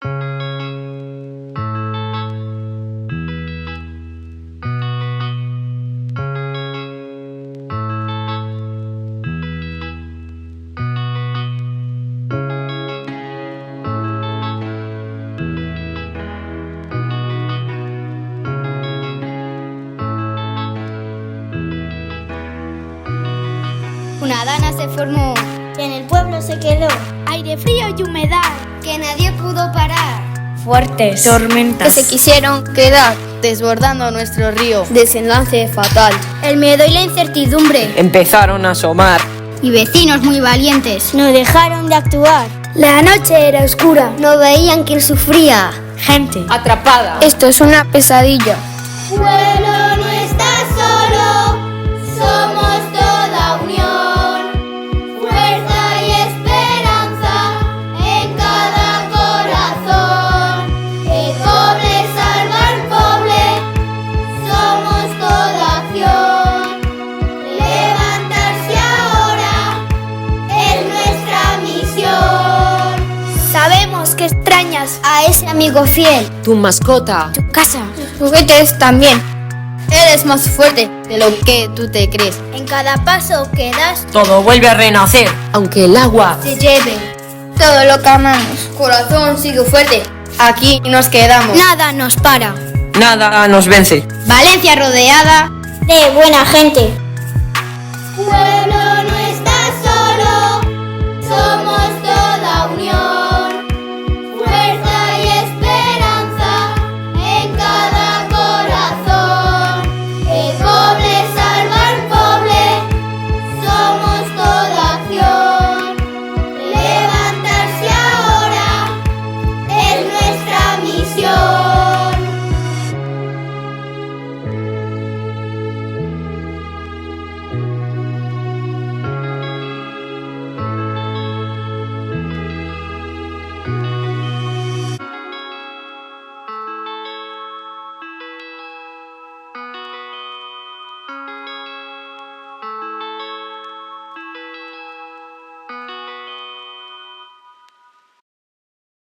Una dana se formó, que en el pueblo se quedó, aire frío y humedad, que nadie pudo parar, fuertes tormentas que se quisieron quedar, desbordando nuestro río, desenlace fatal, el miedo y la incertidumbre empezaron a asomar, y vecinos muy valientes no dejaron de actuar. La noche era oscura, no veían quién sufría, gente atrapada. Esto es una pesadilla. Pueblo, no estás solo, somos toda unión, fuerza y esperanza en cada corazón. El poble salva al poble, somos toda acción. Levantarse ahora es nuestra misión. Sabemos que extrañas a ese amigo fiel, Tu mascota, tu casa, Juguetes también. Eres más fuerte de lo que tú te crees. en cada paso que das, todo vuelve a renacer, aunque el agua se lleve. Todo lo que amamos. Corazón sigue fuerte. Aquí nos quedamos. Nada nos para. nada nos vence. Valencia rodeada De buena gente. Pueblo,